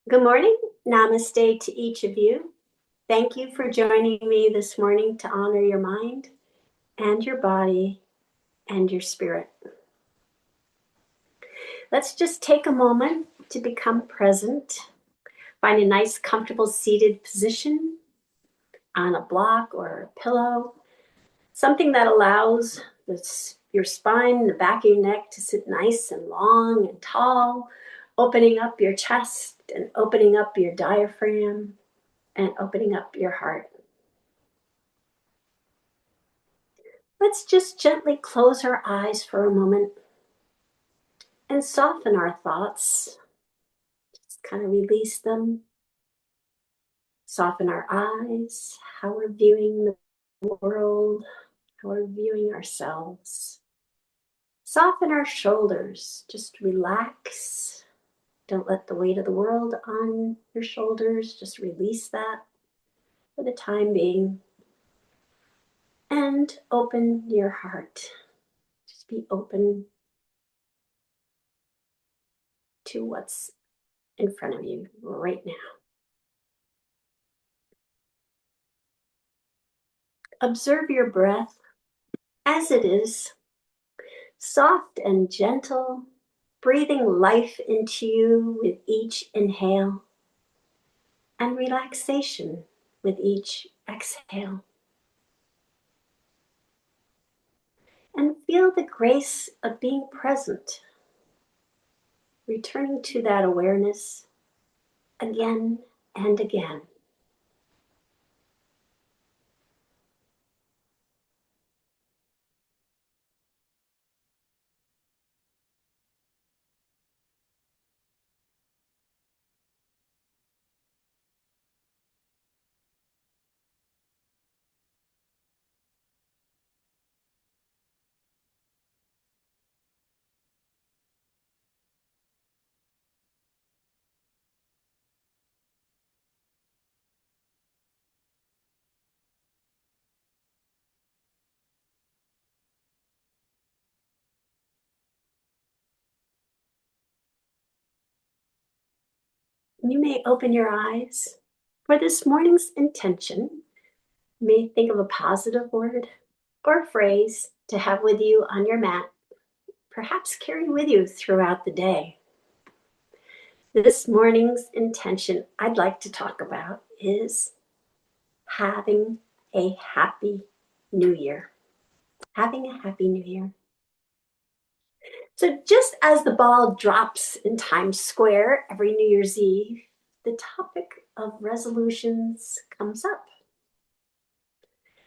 Good morning. Namaste to each of you. Thank you for joining me this morning to honor your mind and your body and your spirit. Let's just take a moment to become present. Find a nice, comfortable seated position on a block or a pillow, something that allows your spine, the back of your neck to sit nice and long and tall, opening up your chest and opening up your diaphragm and opening up your heart. Let's just gently close our eyes for a moment and soften our thoughts. Just kind of release them. Soften our eyes, how we're viewing the world, how we're viewing ourselves. Soften our shoulders. Just relax. Don't let the weight of the world on your shoulders. Just release that for the time being. And open your heart. Just be open to what's in front of you right now. Observe your breath as it is, soft and gentle, breathing life into you with each inhale and relaxation with each exhale. And feel the grace of being present, returning to that awareness again and again. You may open your eyes. For this morning's intention, you may think of a positive word or phrase to have with you on your mat, perhaps carry with you throughout the day. This morning's intention I'd like to talk about is having a happy new year. Having a happy new year. So just as the ball drops in Times Square every New Year's Eve, the topic of resolutions comes up.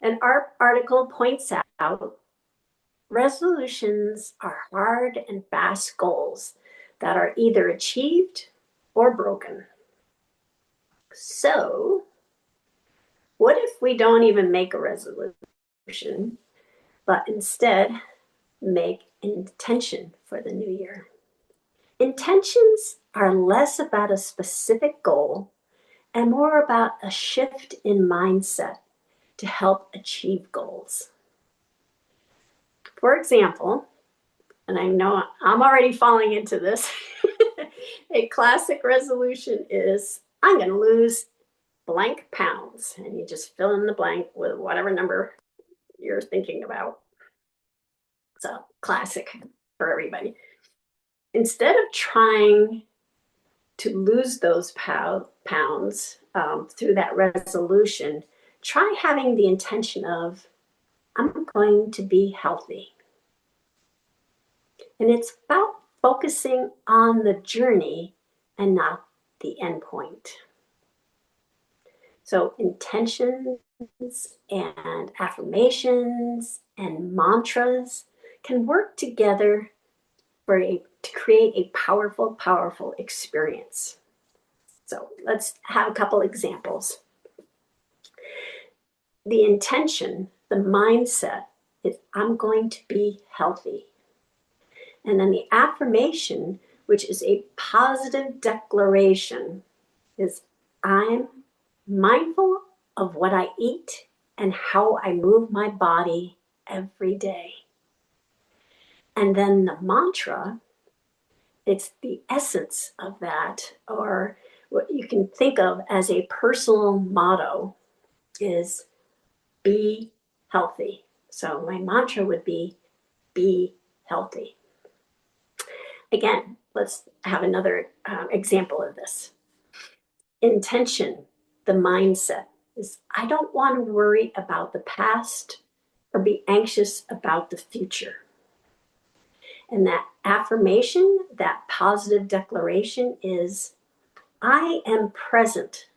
And our article points out resolutions are hard and fast goals that are either achieved or broken. So, what if we don't even make a resolution, but instead make an intention for the new year? Intentions are less about a specific goal and more about a shift in mindset to help achieve goals. For example, and I know I'm already falling into this, a classic resolution is I'm going to lose blank pounds. And you just fill in the blank with whatever number you're thinking about. So, classic for everybody. Instead of trying to lose those pounds through that resolution, try having the intention of, I'm going to be healthy. And it's about focusing on the journey and not the end point. So intentions and affirmations and mantras can work together to create a powerful, powerful experience. So let's have a couple examples. The intention, the mindset is I'm going to be healthy. And then the affirmation, which is a positive declaration, is I'm mindful of what I eat and how I move my body every day. And then the mantra, it's the essence of that, or what you can think of as a personal motto is be healthy. So my mantra would be healthy. Again, let's have another example of this. Intention, the mindset is I don't want to worry about the past or be anxious about the future. And that affirmation, that positive declaration is I am present,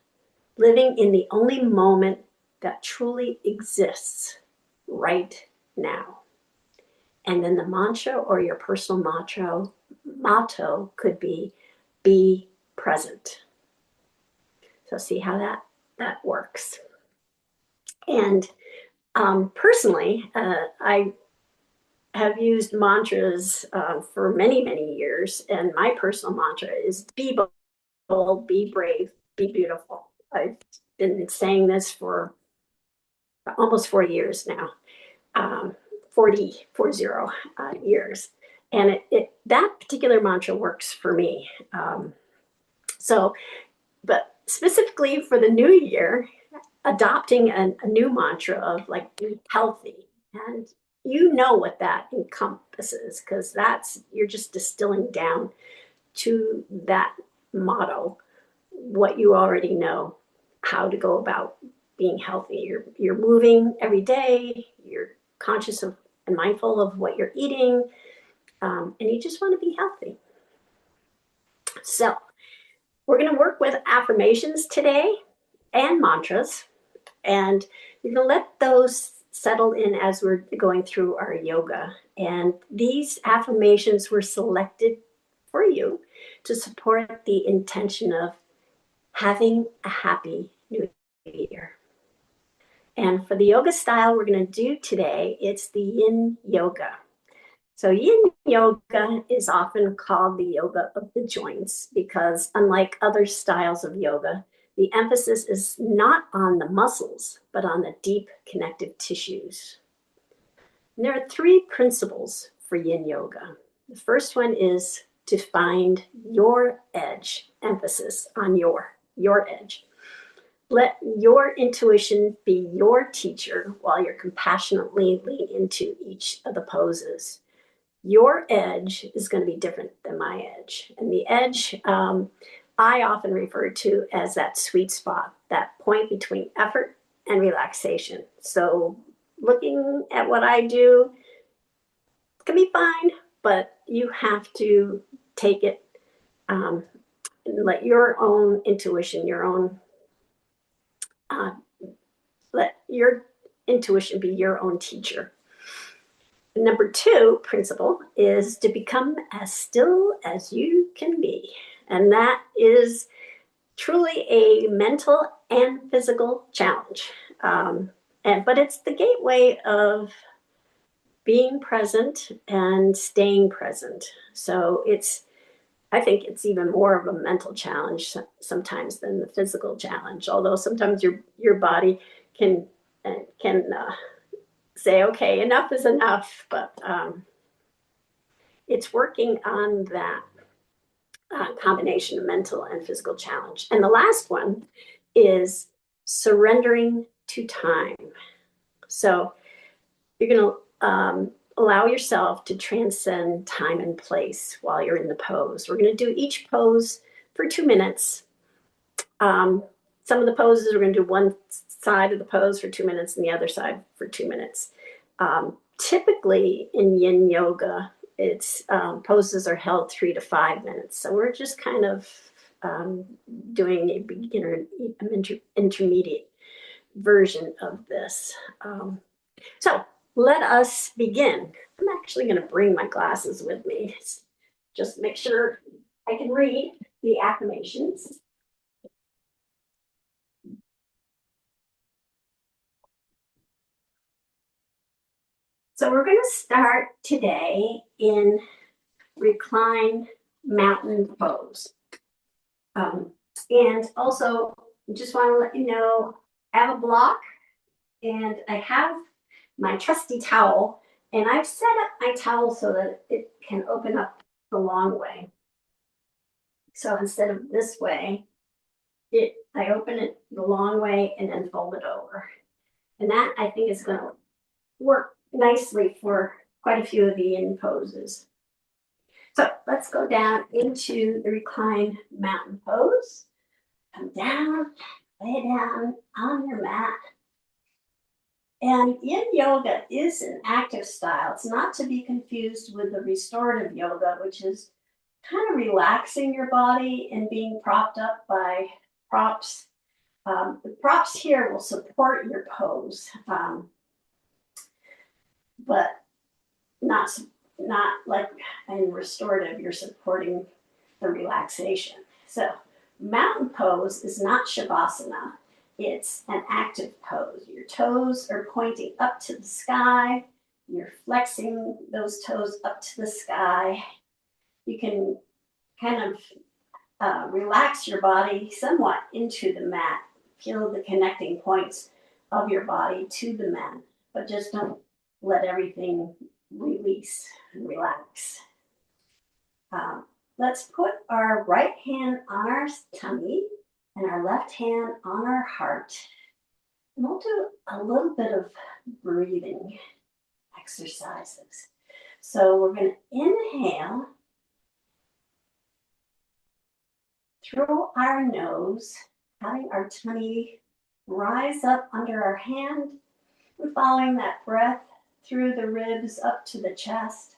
living in the only moment that truly exists right now. And then the mantra or your personal motto could be present. So see how that works. And personally, I have used mantras for many, many years. And my personal mantra is be bold, be brave, be beautiful. I've been saying this for almost 4 years now, 40 years. And that particular mantra works for me. But specifically for the new year, adopting a new mantra of like be healthy. And you know what that encompasses because you're just distilling down to that motto what you already know how to go about being healthy. You're moving every day, you're conscious of and mindful of what you're eating, and you just want to be healthy. So we're going to work with affirmations today and mantras, and you're going to let those settle in as we're going through our yoga. And these affirmations were selected for you to support the intention of having a happy new year. And for the yoga style we're going to do today, it's the Yin Yoga. So Yin Yoga is often called the yoga of the joints because unlike other styles of yoga, the emphasis is not on the muscles, but on the deep connective tissues. And there are 3 principles for Yin Yoga. The first one is to find your edge, emphasis on your edge. Let your intuition be your teacher while you're compassionately lean into each of the poses. Your edge is going to be different than my edge. And the edge I often refer to as that sweet spot, that point between effort and relaxation. So looking at what I do can be fine, but you have to take it and let your own intuition, let your intuition be your own teacher. The number 2 principle is to become as still as you can be. And that is truly a mental and physical challenge. But it's the gateway of being present and staying present. So I think it's even more of a mental challenge sometimes than the physical challenge. Although sometimes your body can say, okay, enough is enough, but it's working on that combination of mental and physical challenge. And the last one is surrendering to time. So you're going to allow yourself to transcend time and place while you're in the pose. We're going to do each pose for 2 minutes. Some of the poses, we're going to do one side of the pose for 2 minutes and the other side for 2 minutes. Typically in Yin Yoga, it's poses are held 3 to 5 minutes. So we're just kind of doing a beginner, intermediate version of this. So let us begin. I'm actually going to bring my glasses with me. Just make sure I can read the affirmations. So we're going to start today in reclined mountain pose. And also, just want to let you know, I have a block and I have my trusty towel, and I've set up my towel so that it can open up the long way. So instead of this way, I open it the long way and then fold it over. And that I think is going to work nicely for quite a few of the yin poses. So let's go down into the reclined mountain pose. Come down, lay down on your mat. And yin yoga is an active style. It's not to be confused with the restorative yoga, which is kind of relaxing your body and being propped up by props. The props here will support your pose, but not like in restorative, you're supporting the relaxation. So mountain pose is not shavasana. It's an active pose. Your toes are pointing up to the sky. You're flexing those toes up to the sky. You can kind of relax your body somewhat into the mat. Feel the connecting points of your body to the mat, but just don't let everything release and relax. Let's put our right hand on our tummy and our left hand on our heart. And we'll do a little bit of breathing exercises. So we're going to inhale through our nose, having our tummy rise up under our hand, and following that breath through the ribs up to the chest.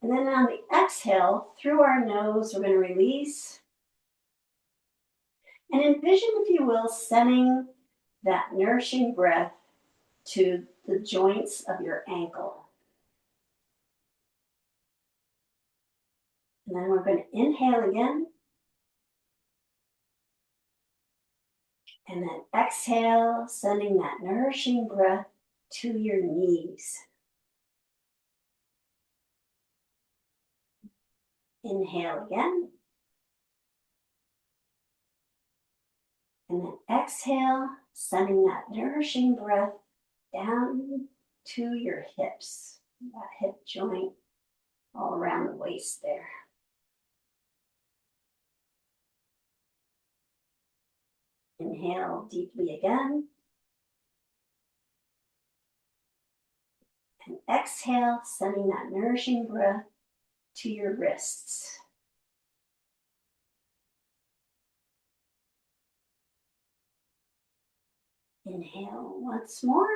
And then on the exhale, through our nose, we're going to release. And envision, if you will, sending that nourishing breath to the joints of your ankle. And then we're going to inhale again. And then exhale, sending that nourishing breath to your knees. Inhale again. And then exhale, sending that nourishing breath down to your hips, that hip joint all around the waist there. Inhale deeply again. And exhale, sending that nourishing breath to your wrists. Inhale once more.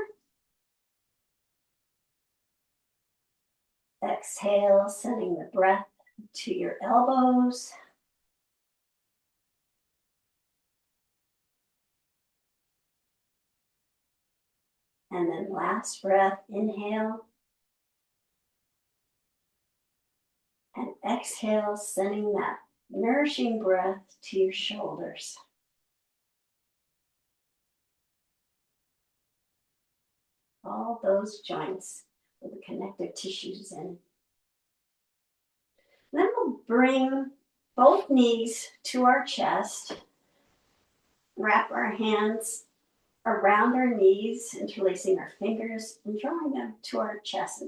Exhale, sending the breath to your elbows. And then last breath, inhale. And exhale, sending that nourishing breath to your shoulders. All those joints with the connective tissues in. Then we'll bring both knees to our chest. Wrap our hands around our knees, interlacing our fingers and drawing them to our chest,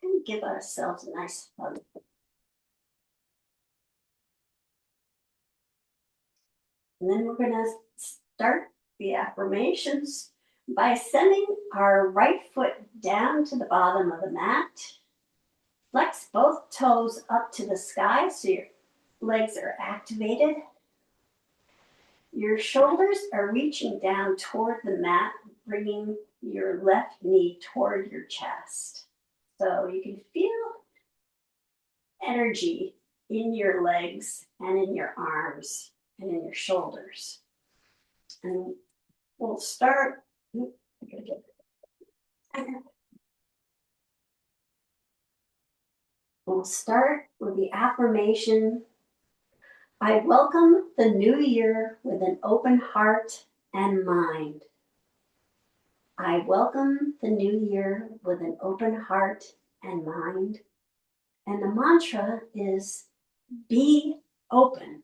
and give ourselves a nice hug. And then we're going to start the affirmations by sending our right foot down to the bottom of the mat. Flex both toes up to the sky so your legs are activated. Your shoulders are reaching down toward the mat, bringing your left knee toward your chest. So you can feel energy in your legs and in your arms and in your shoulders. And we'll start. We'll start with the affirmation. I welcome the new year with an open heart and mind. I welcome the new year with an open heart and mind. And the mantra is be open.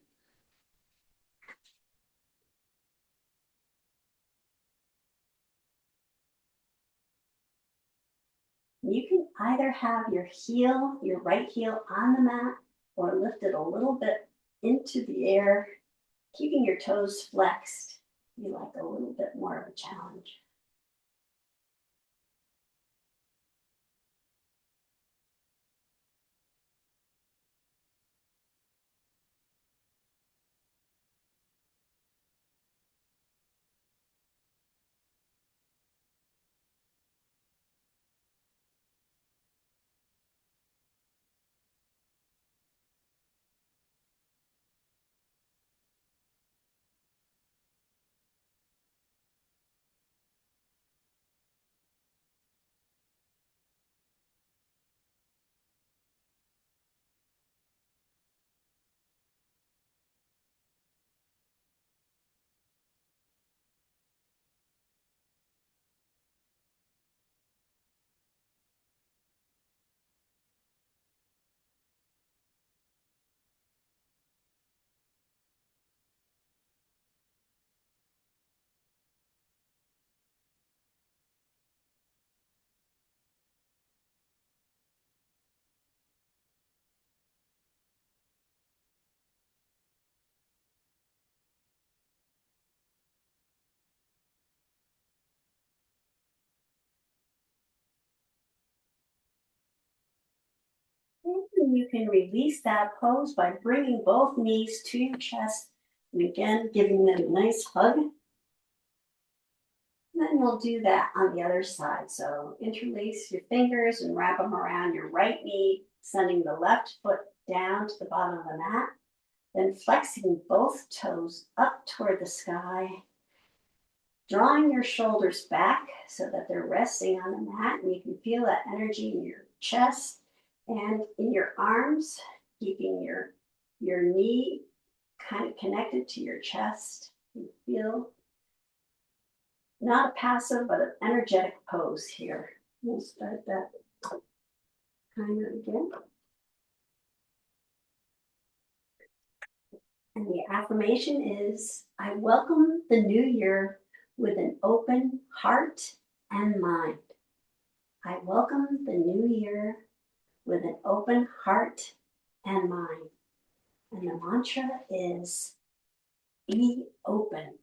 You can either have your heel, your right heel on the mat, or lift it a little bit into the air Keeping your toes flexed be like a little bit more of a challenge. And you can release that pose by bringing both knees to your chest and again giving them a nice hug. And then we'll do that on the other side. So interlace your fingers and wrap them around your right knee, sending the left foot down to the bottom of the mat, then flexing both toes up toward the sky, drawing your shoulders back so that they're resting on the mat, and you can feel that energy in your chest and in your arms, keeping your knee kind of connected to your chest. You feel not a passive, but an energetic pose here. We'll start that timer again. And the affirmation is, I welcome the new year with an open heart and mind. I welcome the new year with an open heart and mind. And the mantra is, be open.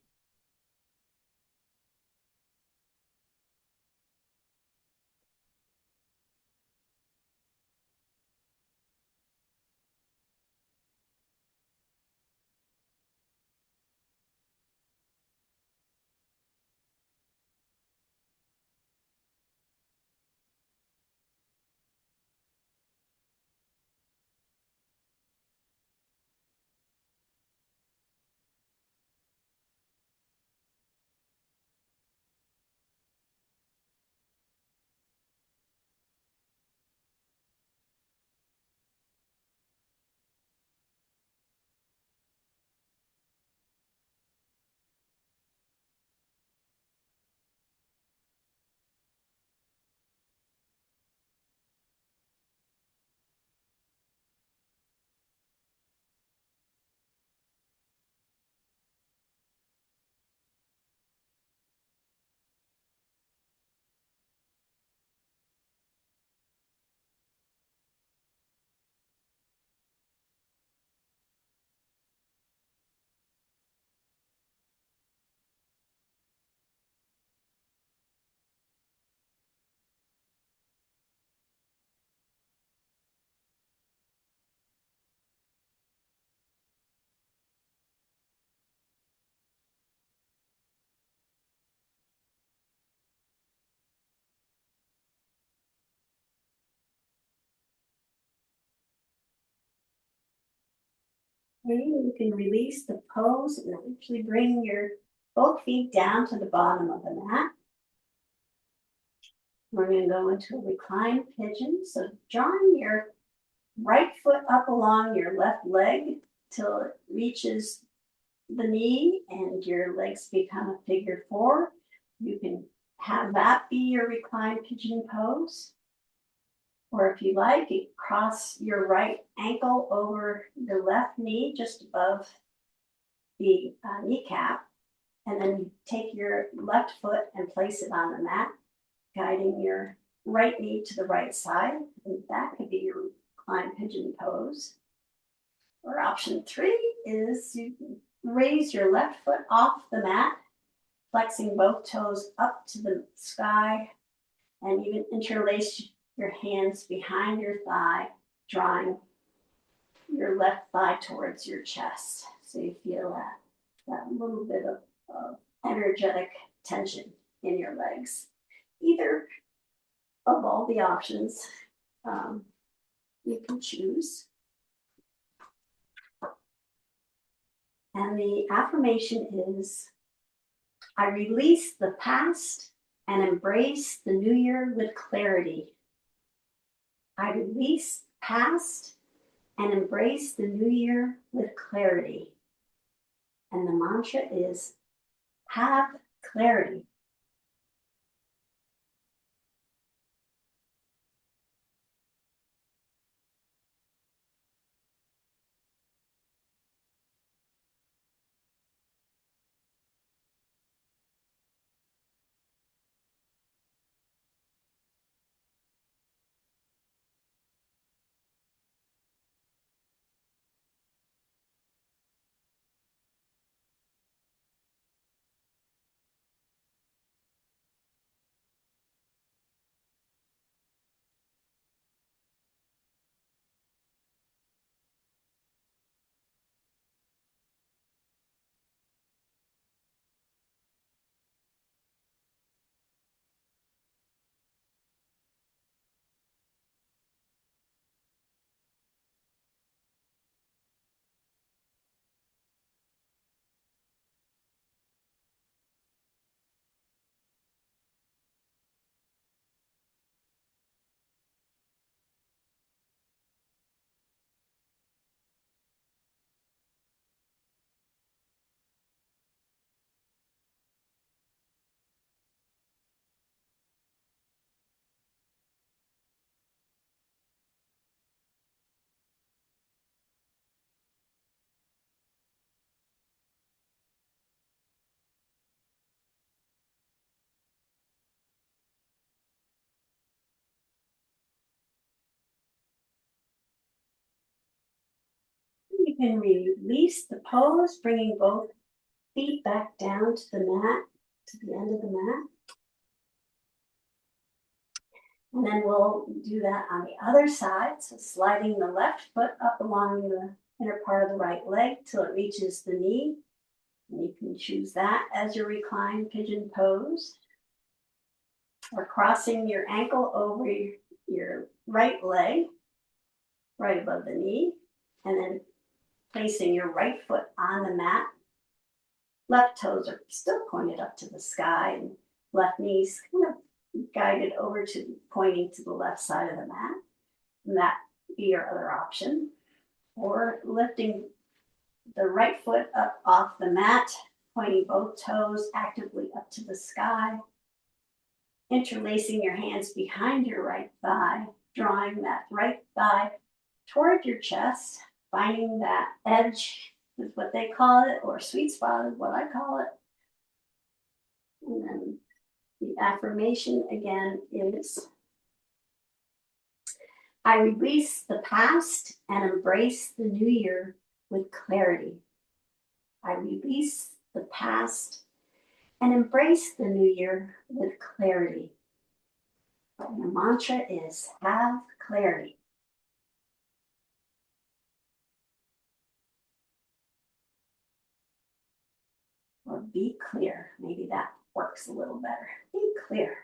Okay, you can release the pose and actually bring your both feet down to the bottom of the mat. We're going to go into a reclined pigeon. So drawing your right foot up along your left leg till it reaches the knee and your legs become a figure four. You can have that be your reclined pigeon pose. Or if you like, you cross your right ankle over the left knee just above the kneecap, and then you take your left foot and place it on the mat, guiding your right knee to the right side. And that could be your reclined pigeon pose. Or option three is you raise your left foot off the mat, flexing both toes up to the sky, and even interlace your hands behind your thigh, drawing your left thigh towards your chest. So you feel that little bit of energetic tension in your legs. Either of all the options you can choose. And the affirmation is, I release the past and embrace the new year with clarity. I release past and embrace the new year with clarity. And the mantra is, have clarity. You can release the pose, bringing both feet back down to the mat, to the end of the mat. And then we'll do that on the other side. So sliding the left foot up along the inner part of the right leg till it reaches the knee. And you can choose that as your reclined pigeon pose. Or crossing your ankle over your right leg, right above the knee. And then placing your right foot on the mat. Left toes are still pointed up to the sky, and left knees kind of guided over to pointing to the left side of the mat. And that would be your other option. Or lifting the right foot up off the mat, pointing both toes actively up to the sky. Interlacing your hands behind your right thigh, drawing that right thigh toward your chest, finding that edge is what they call it, or sweet spot is what I call it. And then the affirmation again is, I release the past and embrace the new year with clarity. I release the past and embrace the new year with clarity. And the mantra is, have clarity. Or be clear. Maybe that works a little better. Be clear.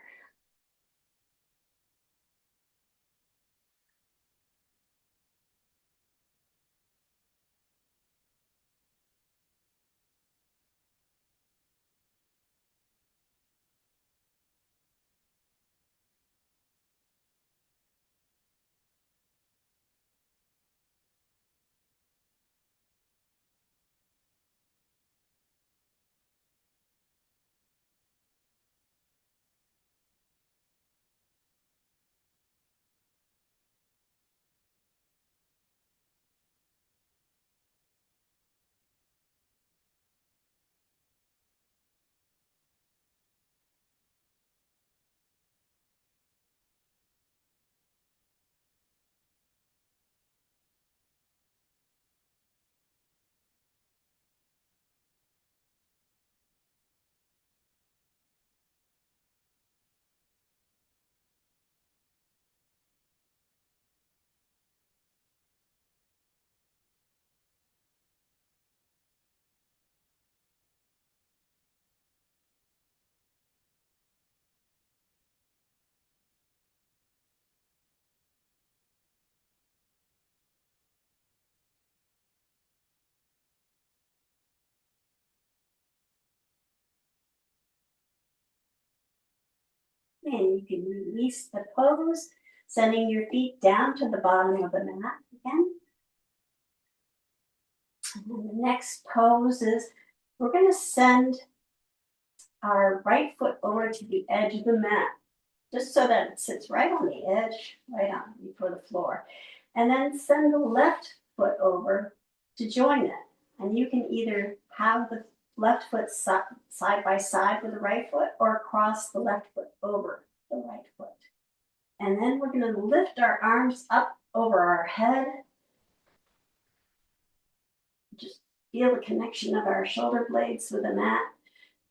And you can release the pose, sending your feet down to the bottom of the mat again. And then the next pose is we're going to send our right foot over to the edge of the mat, just so that it sits right on the edge, right on before the floor. And then send the left foot over to join it. And you can either have the left foot side by side with the right foot or cross the left foot over the right foot. And then we're going to lift our arms up over our head. Just feel the connection of our shoulder blades with the mat.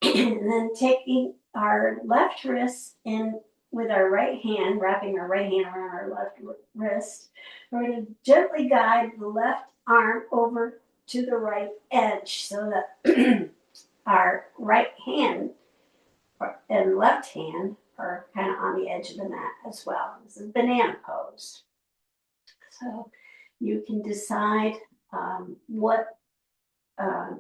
And then taking our left wrist in with our right hand, wrapping our right hand around our left wrist, we're going to gently guide the left arm over to the right edge so that our right hand and left hand are kind of on the edge of the mat as well. This is banana pose. So you can decide what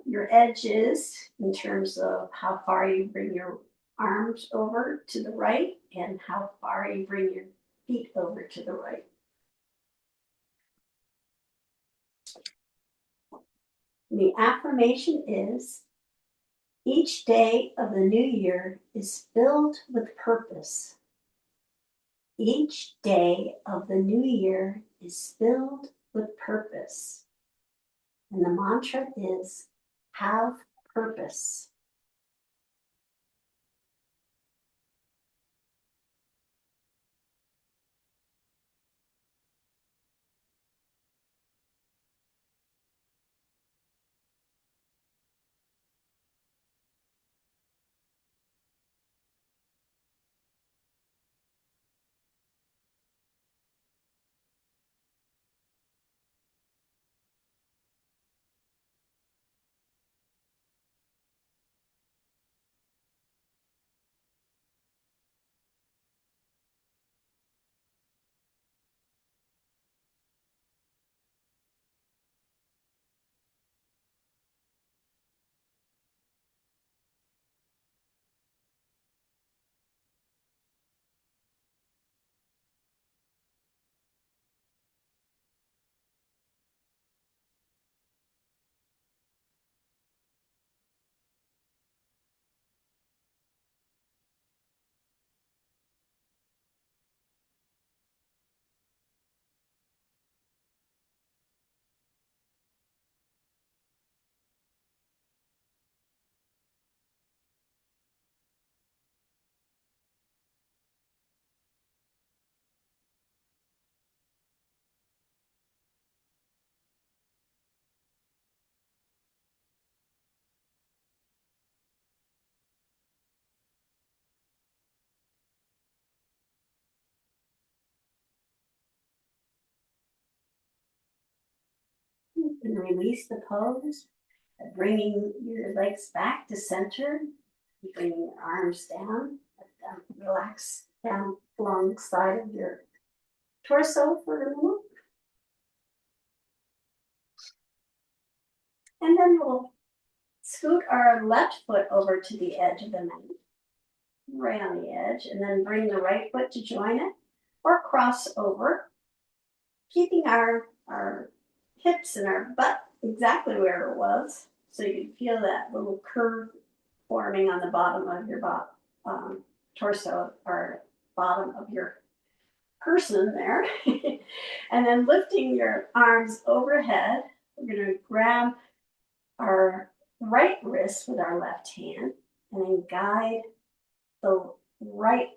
your edge is in terms of how far you bring your arms over to the right and how far you bring your feet over to the right. The affirmation is, each day of the new year is filled with purpose. Each day of the new year is filled with purpose. And the mantra is, have purpose. You can release the pose, bringing your legs back to center, bringing your arms down, relax down along the side of your torso for a minute. And then we'll scoot our left foot over to the edge of the mat, right on the edge, and then bring the right foot to join it, or cross over, keeping our hips and our butt exactly where it was, so you can feel that little curve forming on the bottom of your torso or bottom of your person there. And then lifting your arms overhead, we're going to grab our right wrist with our left hand and then guide the right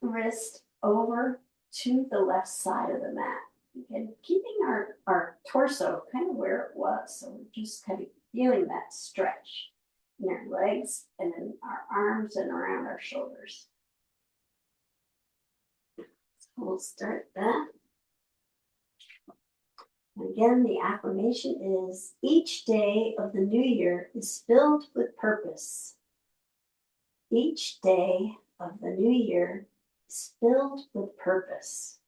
wrist over to the left side of the mat. And keeping our torso kind of where it was. So we're just kind of feeling that stretch in our legs and then our arms and around our shoulders. So we'll start that. And again, the affirmation is, each day of the new year is filled with purpose. Each day of the new year is filled with purpose.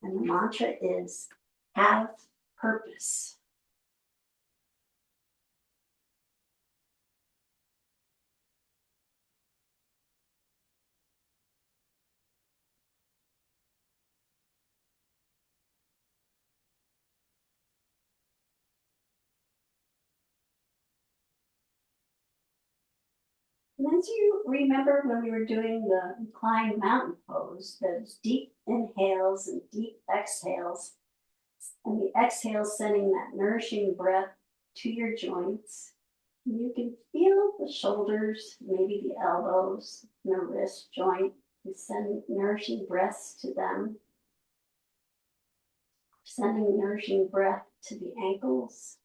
And the mantra is, have purpose. And as you remember when we were doing the inclined mountain pose, those deep inhales and deep exhales, and the exhale sending that nourishing breath to your joints. You can feel the shoulders, maybe the elbows, and the wrist joint, and send nourishing breaths to them. Sending nourishing breath to the ankles.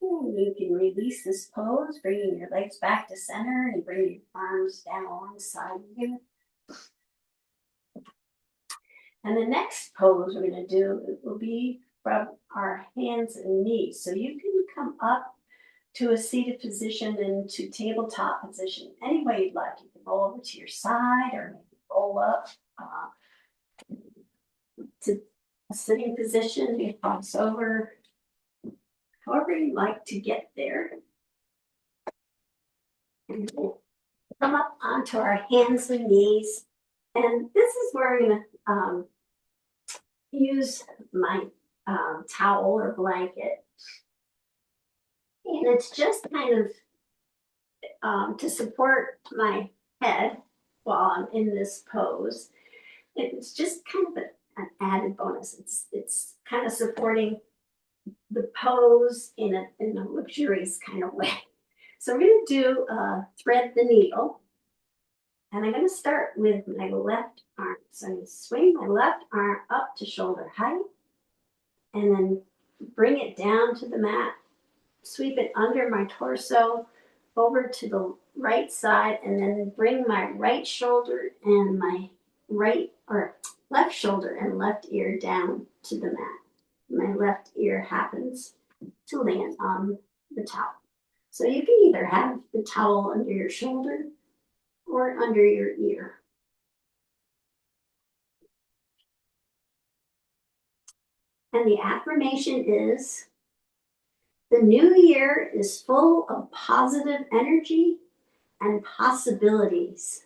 And you can release this pose, bringing your legs back to center and bring your arms down alongside you. And the next pose we're going to do will be from our hands and knees. So you can come up to a seated position and to tabletop position any way you'd like. You can roll over to your side or maybe roll up to a sitting position. You cross over, however you like to get there. And we'll come up onto our hands and knees. And this is where I'm going to use my towel or blanket. And it's just kind of to support my head while I'm in this pose. It's just kind of an added bonus. It's kind of supporting the pose in a luxurious kind of way. So we're going to do thread the needle. And I'm going to start with my left arm. So I'm going to swing my left arm up to shoulder height and then bring it down to the mat, sweep it under my torso over to the right side, and then bring my right shoulder and my right or left shoulder and left ear down to the mat. My left ear happens to land on the towel. So you can either have the towel under your shoulder or under your ear. And the affirmation is, the new year is full of positive energy and possibilities.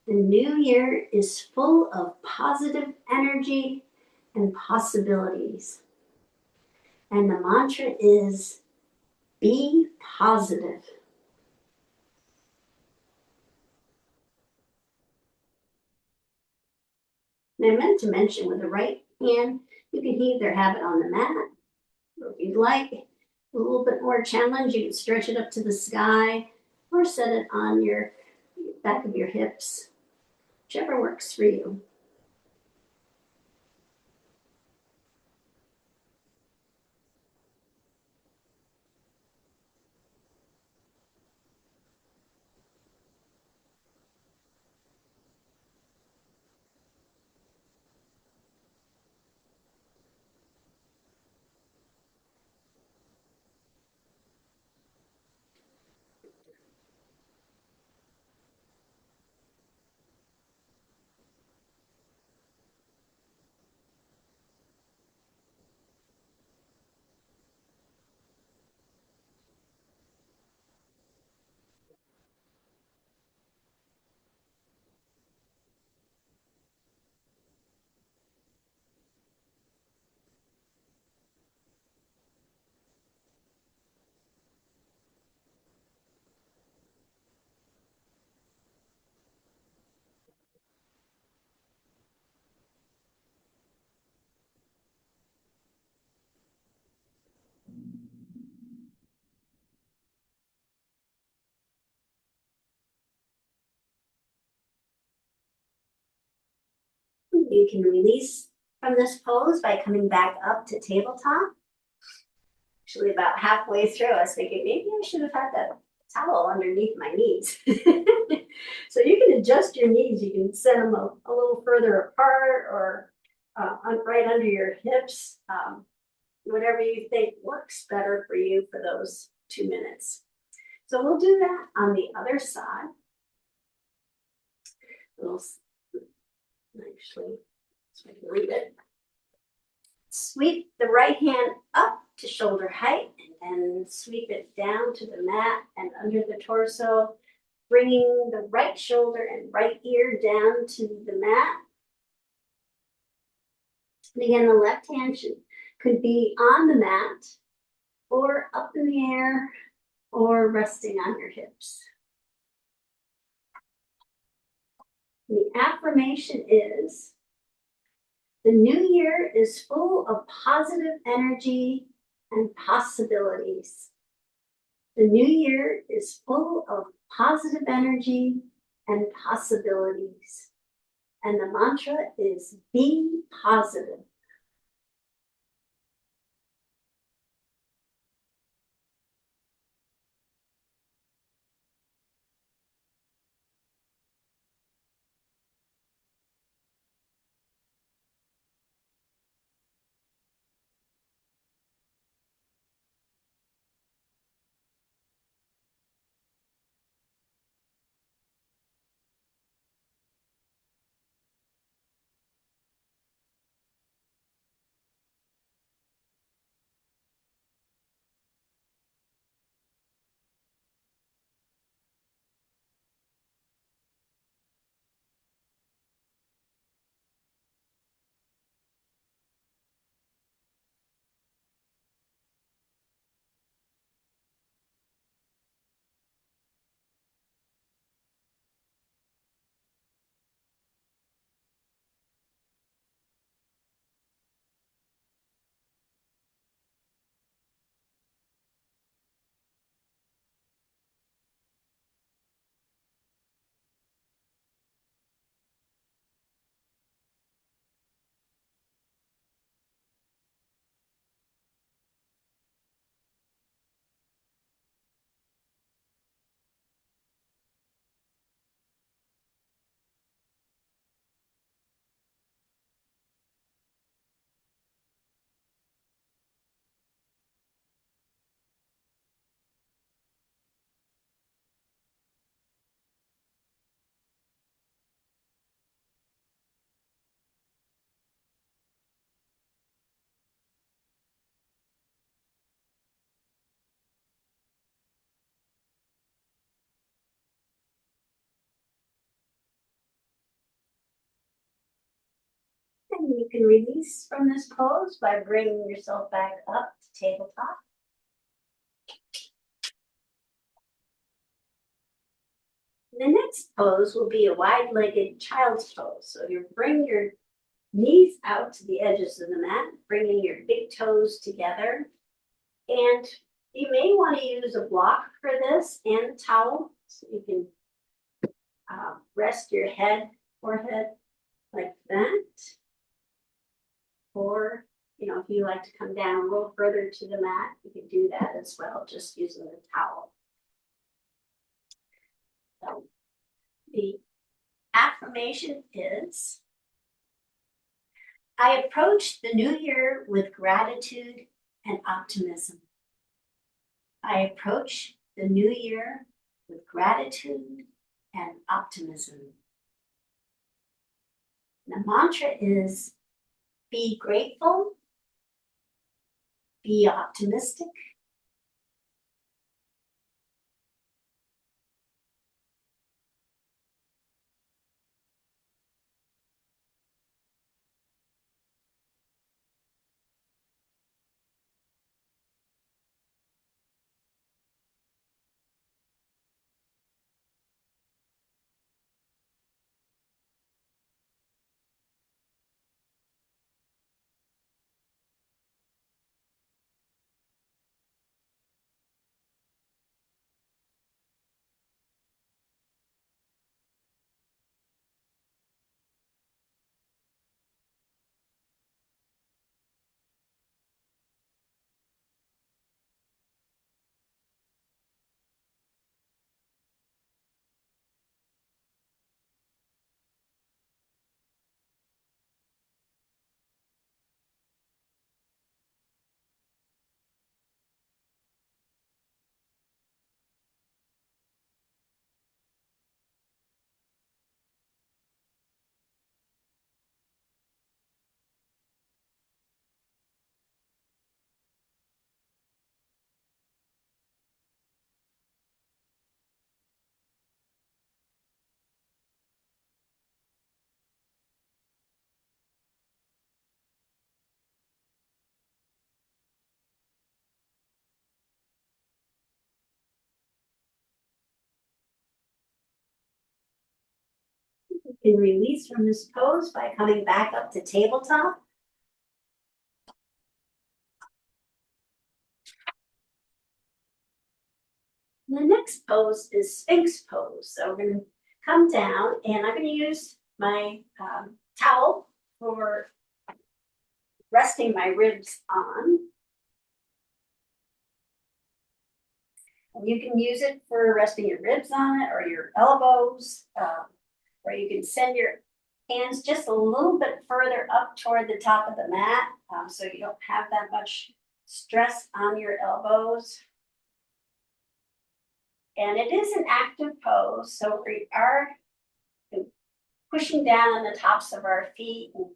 The new year is full of positive energy and possibilities. And the mantra is, be positive. And I meant to mention with the right hand, you can either have it on the mat, or if you'd like a little bit more challenge, you can stretch it up to the sky or set it on your back of your hips, whichever works for you. You can release from this pose by coming back up to tabletop. Actually, about halfway through, I was thinking maybe I should have had that towel underneath my knees. So you can adjust your knees. You can set them a little further apart or right under your hips, whatever you think works better for you for those 2 minutes. So we'll do that on the other side. We'll actually, so I can read it. Sweep the right hand up to shoulder height and then sweep it down to the mat and under the torso, bringing the right shoulder and right ear down to the mat. And again, the left hand could be on the mat or up in the air or resting on your hips. The affirmation is, the new year is full of positive energy and possibilities. The new year is full of positive energy and possibilities. And the mantra is be positive. And you can release from this pose by bringing yourself back up to tabletop. The next pose will be a wide-legged child's pose. So you bring your knees out to the edges of the mat, bringing your big toes together. And you may want to use a block for this and a towel. So you can rest your forehead like that. Or, if you like to come down a little further to the mat, you can do that as well, just using the towel. So the affirmation is, I approach the new year with gratitude and optimism. I approach the new year with gratitude and optimism. The mantra is, be grateful, be optimistic, can release from this pose by coming back up to tabletop. The next pose is Sphinx pose. So we're going to come down, and I'm going to use my towel for resting my ribs on. And you can use it for resting your ribs on it or your elbows, or you can send your hands just a little bit further up toward the top of the mat, so you don't have that much stress on your elbows. And it is an active pose, so we are pushing down on the tops of our feet and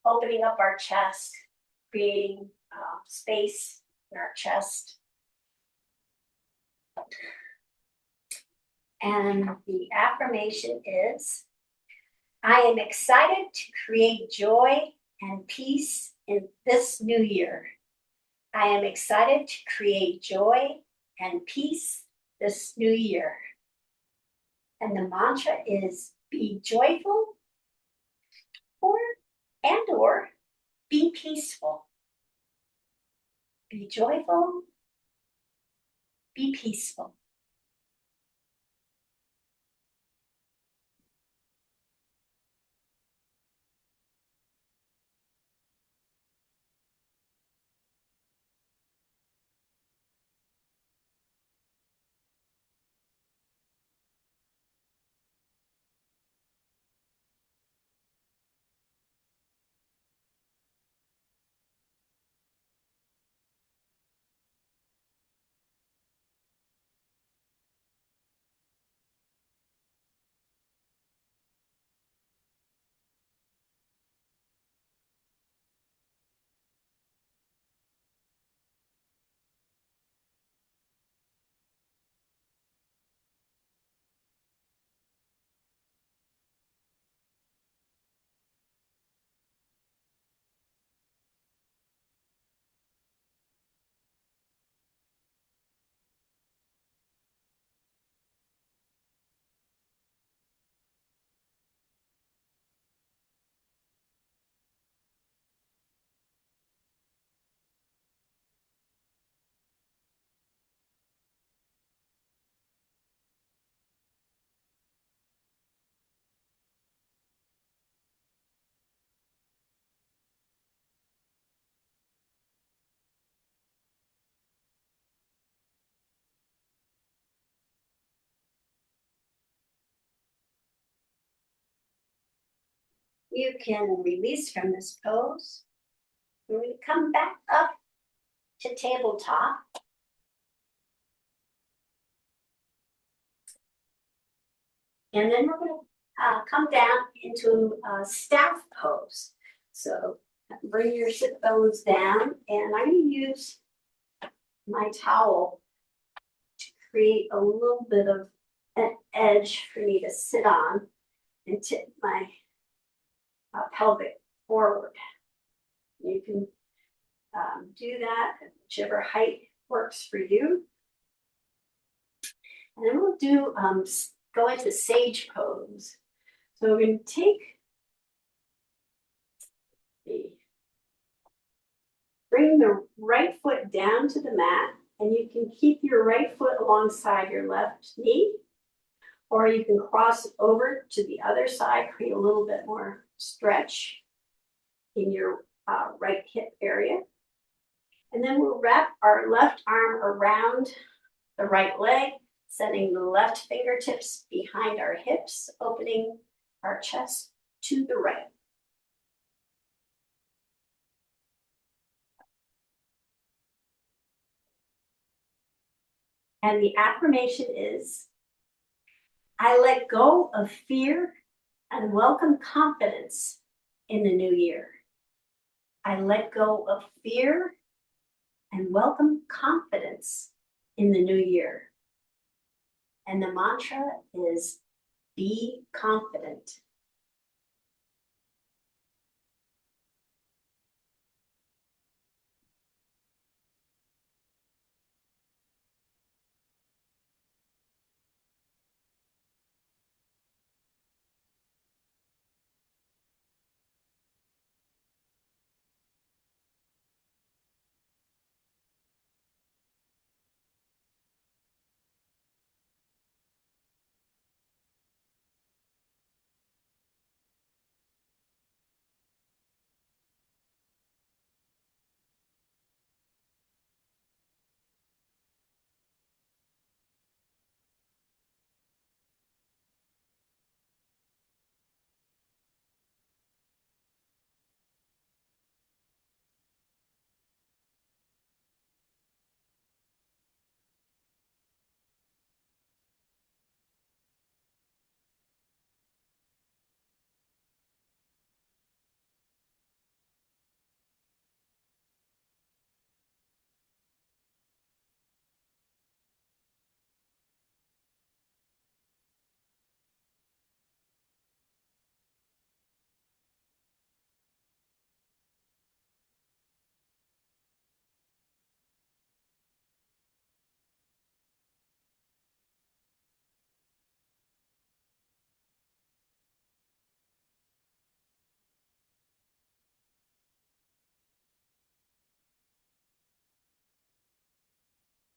opening up our chest, creating space in our chest. And the affirmation is, I am excited to create joy and peace in this new year. I am excited to create joy and peace this new year. And the mantra is, be joyful or be peaceful. Be joyful, be peaceful. You can release from this pose. We're going to come back up to tabletop. And then we're going to come down into a staff pose. So bring your sit bones down, and I'm going to use my towel to create a little bit of an edge for me to sit on and tip my pelvic forward. You can do that at whichever height works for you. And then we'll do go into sage pose. So we're going to take bring the right foot down to the mat, and you can keep your right foot alongside your left knee, or you can cross over to the other side, create a little bit more stretch in your right hip area. And then we'll wrap our left arm around the right leg, sending the left fingertips behind our hips, opening our chest to the right. And the affirmation is, I let go of fear and welcome confidence in the new year. I let go of fear and welcome confidence in the new year. And the mantra is, be confident.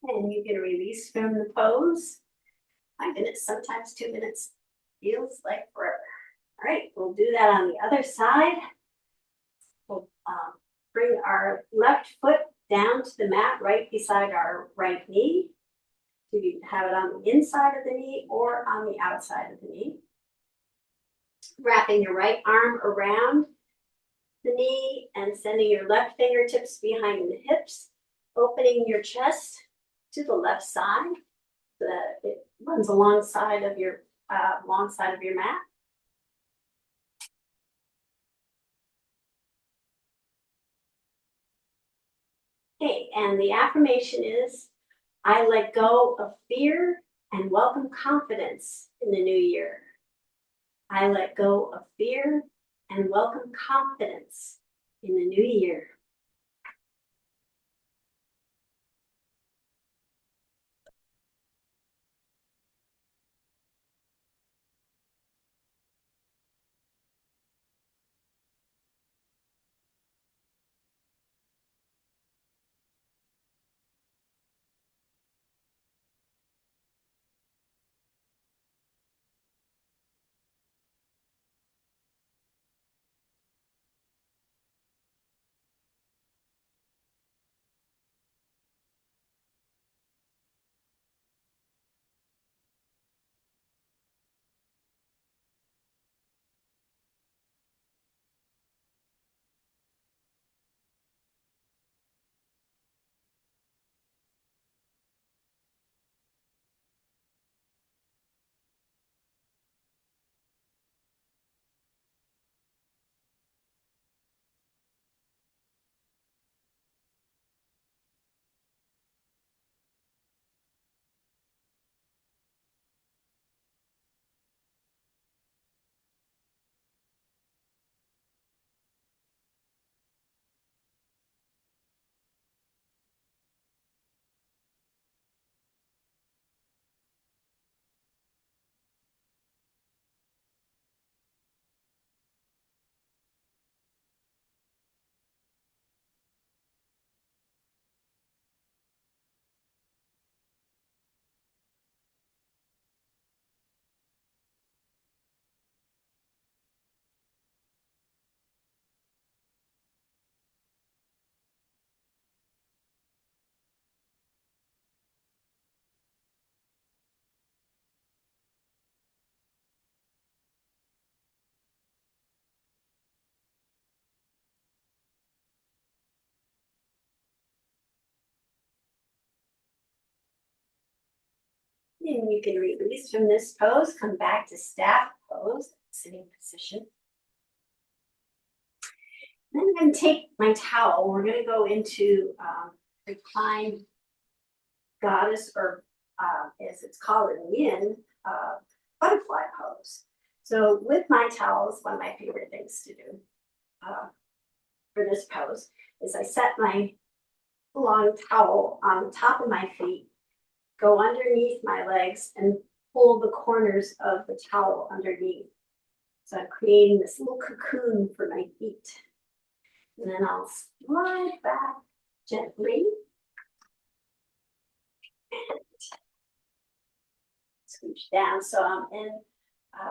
And you can release from the pose. My goodness, sometimes 2 minutes feels like forever. All right, we'll do that on the other side. We'll bring our left foot down to the mat right beside our right knee. You can have it on the inside of the knee or on the outside of the knee. Wrapping your right arm around the knee and sending your left fingertips behind the hips, opening your chest to the left side so that it runs alongside of your mat. Okay, and the affirmation is, I let go of fear and welcome confidence in the new year. I let go of fear and welcome confidence in the new year. And you can release from this pose, come back to staff pose, sitting position. Then I'm going to take my towel. We're going to go into reclined goddess, or as it's called in Yin, butterfly pose. So with my towels, one of my favorite things to do for this pose is I set my long towel on the top of my feet, go underneath my legs, and pull the corners of the towel underneath. So I'm creating this little cocoon for my feet. And then I'll slide back gently and scooch down. So I'm in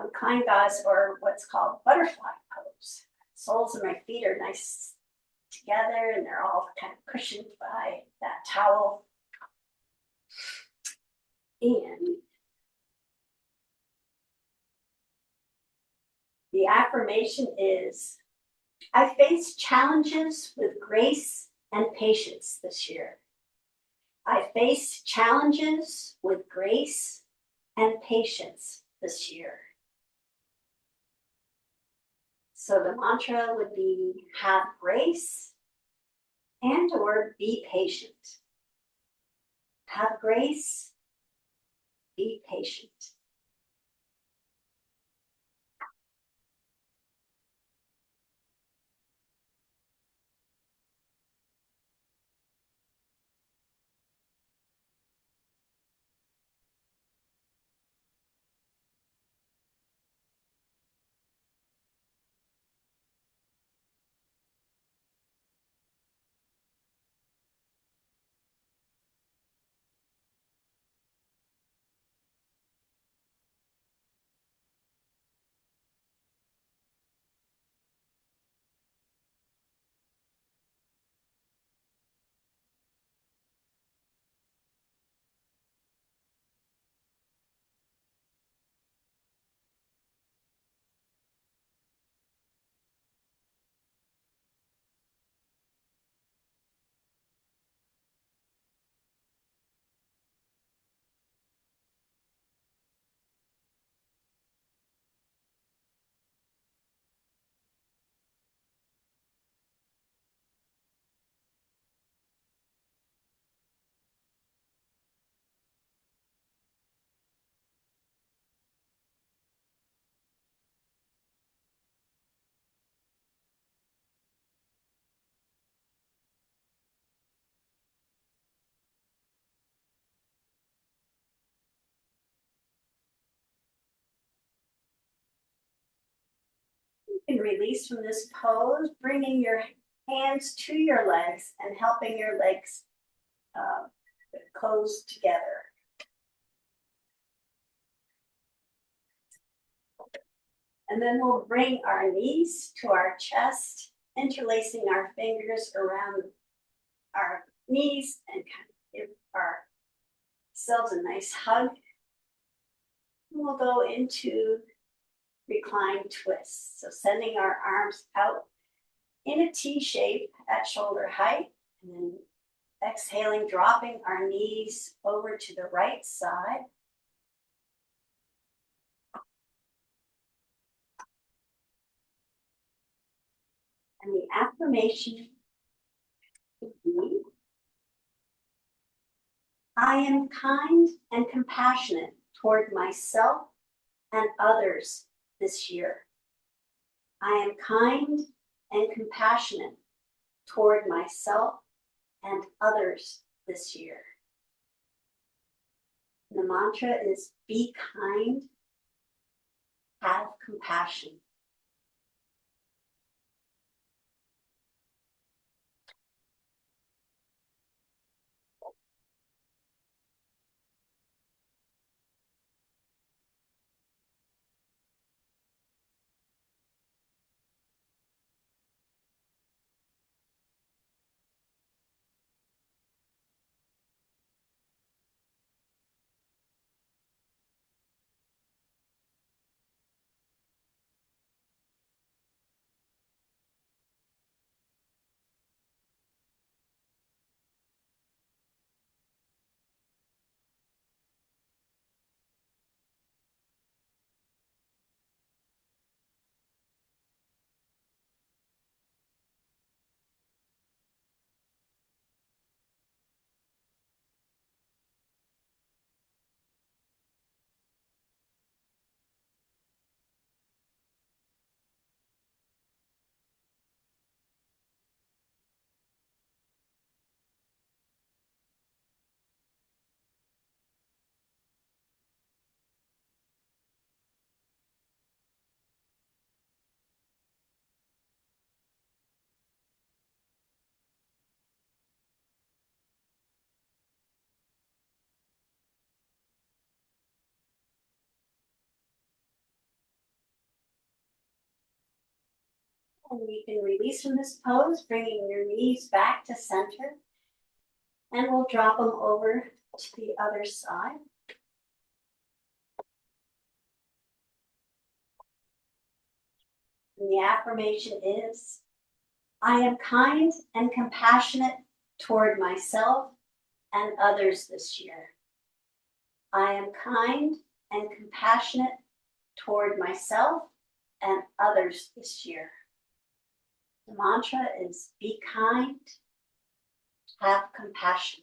reclined goddess, or what's called butterfly pose. Soles of my feet are nice together and they're all kind of cushioned by that towel. And the affirmation is, I face challenges with grace and patience this year. I face challenges with grace and patience this year. So the mantra would be, have grace and or be patient. Have grace, be patient. can release from this pose, bringing your hands to your legs and helping your legs close together. And then we'll bring our knees to our chest, interlacing our fingers around our knees and kind of give ourselves a nice hug. And we'll go into reclined twists. So sending our arms out in a T shape at shoulder height, and then exhaling, dropping our knees over to the right side. And the affirmation would be, I am kind and compassionate toward myself and others this year. I am kind and compassionate toward myself and others this year. The mantra is be kind, have compassion. And you can release from this pose, bringing your knees back to center. And we'll drop them over to the other side. And the affirmation is, I am kind and compassionate toward myself and others this year. I am kind and compassionate toward myself and others this year. The mantra is be kind, have compassion.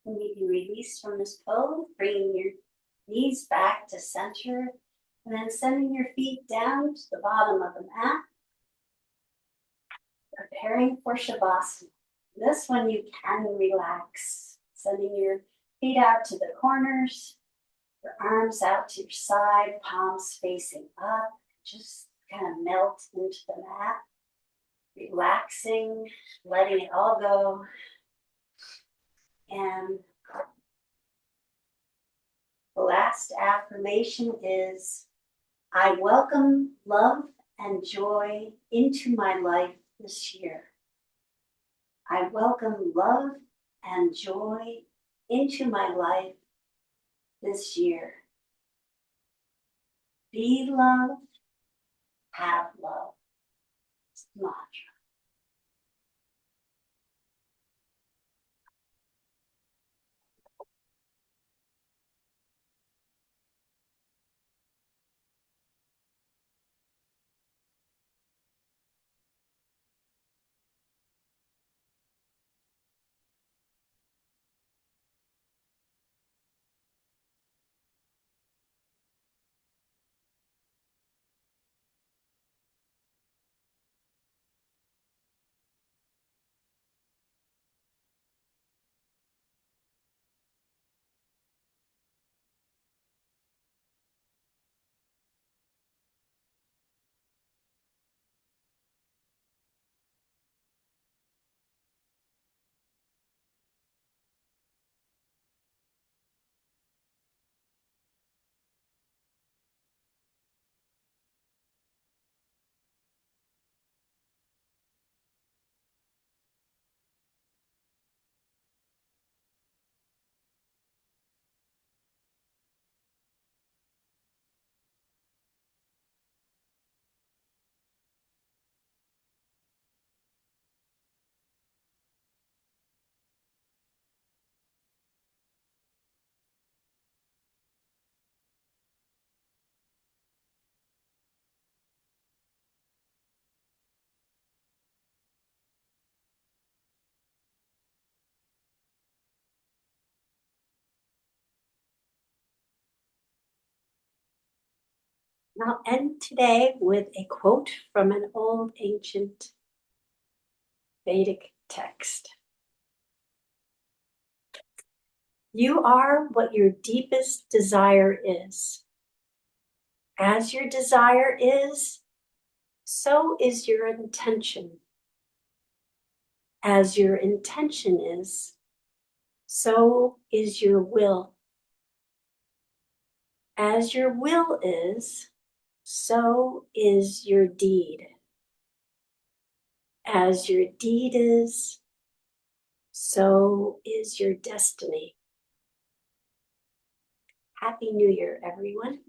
And you can release from this pose, bringing your Knees back to center, and then sending your feet down to the bottom of the mat, preparing for Shavasana. This one you can relax, sending your feet out to the corners, your arms out to your side, palms facing up, just kind of melt into the mat, relaxing, letting it all go. And the last affirmation is, I welcome love and joy into my life this year. I welcome love and joy into my life this year. Be loved, have love. It's a mantra. And I'll end today with a quote from an old ancient Vedic text. You are what your deepest desire is. As your desire is, so is your intention. As your intention is, so is your will. As your will is, so is your deed. As your deed is, so is your destiny. Happy New Year, everyone.